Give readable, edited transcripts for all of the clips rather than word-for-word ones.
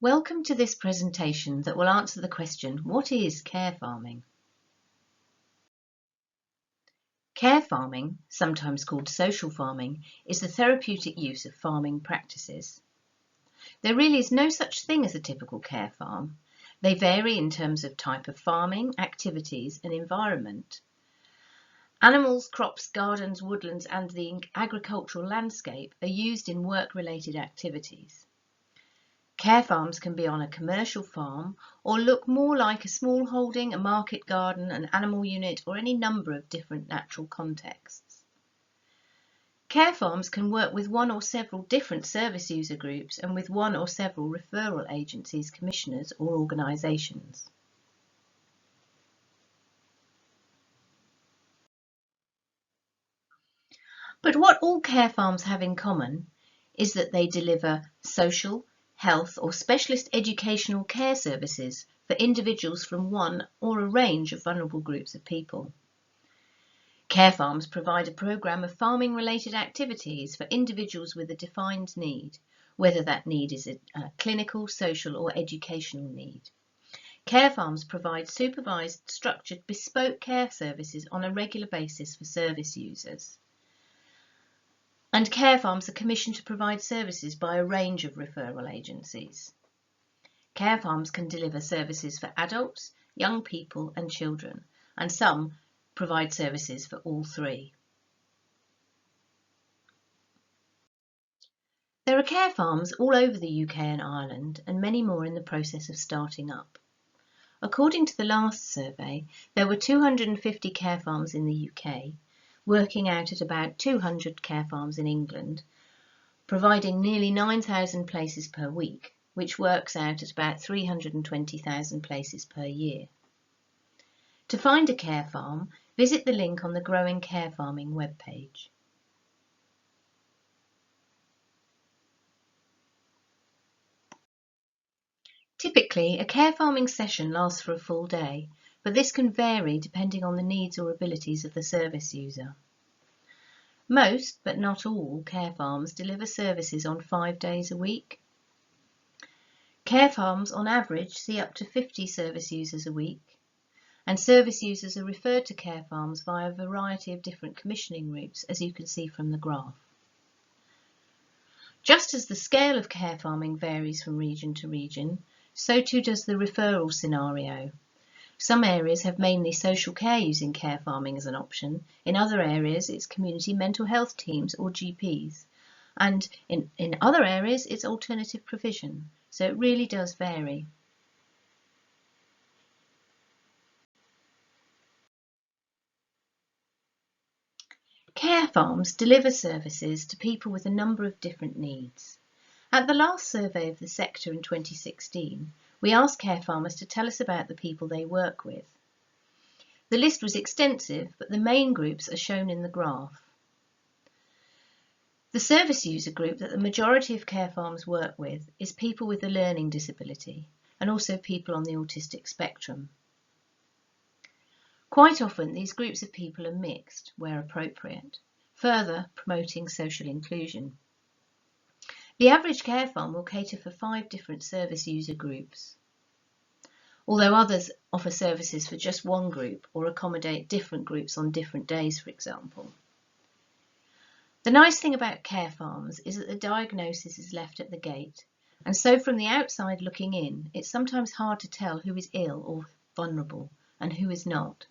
Welcome to this presentation that will answer the question, what is care farming? Care farming, sometimes called social farming, is the therapeutic use of farming practices. There really is no such thing as a typical care farm. They vary in terms of type of farming, activities and environment. Animals, crops, gardens, woodlands and the agricultural landscape are used in work-related activities. Care farms can be on a commercial farm or look more like a small holding, a market garden, an animal unit, or any number of different natural contexts. Care farms can work with one or several different service user groups and with one or several referral agencies, commissioners, or organisations. But what all care farms have in common is that they deliver social, health or specialist educational care services for individuals from one or a range of vulnerable groups of people. Care farms provide a programme of farming-related activities for individuals with a defined need, whether that need is a clinical, social or educational need. Care farms provide supervised, structured, bespoke care services on a regular basis for service users. And care farms are commissioned to provide services by a range of referral agencies. Care farms can deliver services for adults, young people and children, and some provide services for all three. There are care farms all over the UK and Ireland, and many more in the process of starting up. According to the last survey, there were 250 care farms in the UK, working out at about 200 care farms in England, providing nearly 9,000 places per week, which works out at about 320,000 places per year. To find a care farm, visit the link on the Growing Care Farming webpage. Typically, a care farming session lasts for a full day, but this can vary depending on the needs or abilities of the service user. Most, but not all, care farms deliver services on 5 days a week. Care farms on average see up to 50 service users a week, and service users are referred to care farms via a variety of different commissioning routes, as you can see from the graph. Just as the scale of care farming varies from region to region, so too does the referral scenario. Some areas have mainly social care using care farming as an option. In other areas, it's community mental health teams or GPs. And in other areas, it's alternative provision. So it really does vary. Care farms deliver services to people with a number of different needs. At the last survey of the sector in 2016, we asked care farmers to tell us about the people they work with. The list was extensive, but the main groups are shown in the graph. The service user group that the majority of care farms work with is people with a learning disability and also people on the autistic spectrum. Quite often these groups of people are mixed where appropriate, further promoting social inclusion. The average care farm will cater for 5 different service user groups, although others offer services for just one group or accommodate different groups on different days, for example. The nice thing about care farms is that the diagnosis is left at the gate, and so from the outside looking in, it's sometimes hard to tell who is ill or vulnerable and who is not.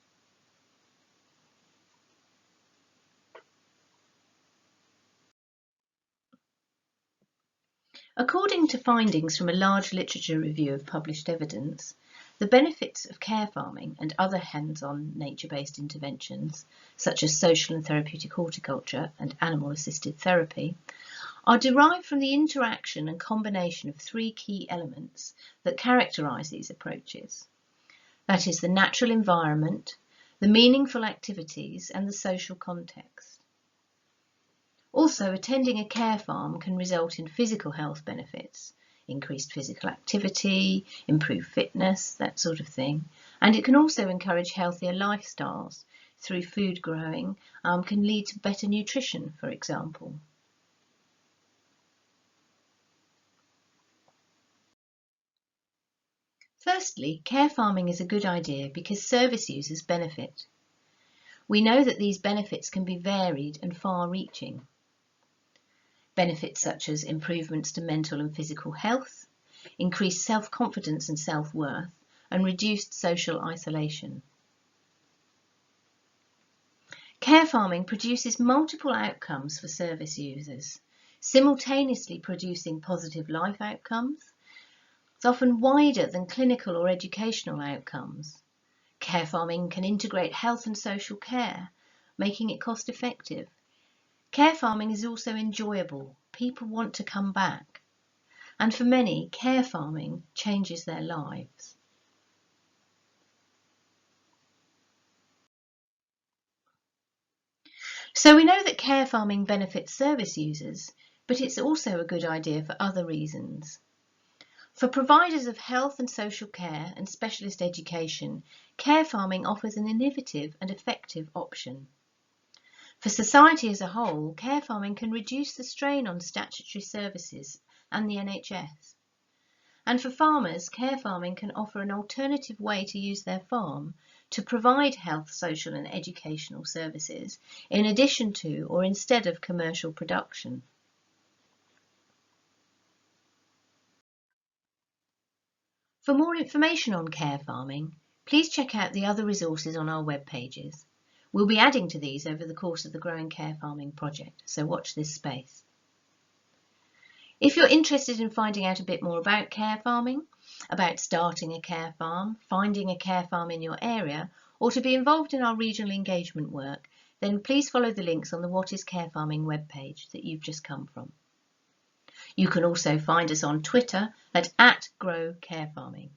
According to findings from a large literature review of published evidence, the benefits of care farming and other hands-on nature-based interventions, such as social and therapeutic horticulture and animal-assisted therapy, are derived from the interaction and combination of 3 key elements that characterise these approaches. That is the natural environment, the meaningful activities and the social context. Also, attending a care farm can result in physical health benefits, increased physical activity, improved fitness, that sort of thing. And it can also encourage healthier lifestyles through food growing, can lead to better nutrition, for example. Firstly, care farming is a good idea because service users benefit. We know that these benefits can be varied and far-reaching. Benefits such as improvements to mental and physical health, increased self-confidence and self-worth, and reduced social isolation. Care farming produces multiple outcomes for service users, simultaneously producing positive life outcomes. It's often wider than clinical or educational outcomes. Care farming can integrate health and social care, making it cost effective. Care farming is also enjoyable. People want to come back. And for many, care farming changes their lives. So we know that care farming benefits service users, but it's also a good idea for other reasons. For providers of health and social care and specialist education, care farming offers an innovative and effective option. For society as a whole, care farming can reduce the strain on statutory services and the NHS. And for farmers, care farming can offer an alternative way to use their farm to provide health, social and educational services in addition to or instead of commercial production. For more information on care farming, please check out the other resources on our web pages. We'll be adding to these over the course of the Growing Care Farming project, so watch this space. If you're interested in finding out a bit more about care farming, about starting a care farm, finding a care farm in your area, or to be involved in our regional engagement work, then please follow the links on the What is Care Farming webpage that you've just come from. You can also find us on Twitter at @GrowCareFarming.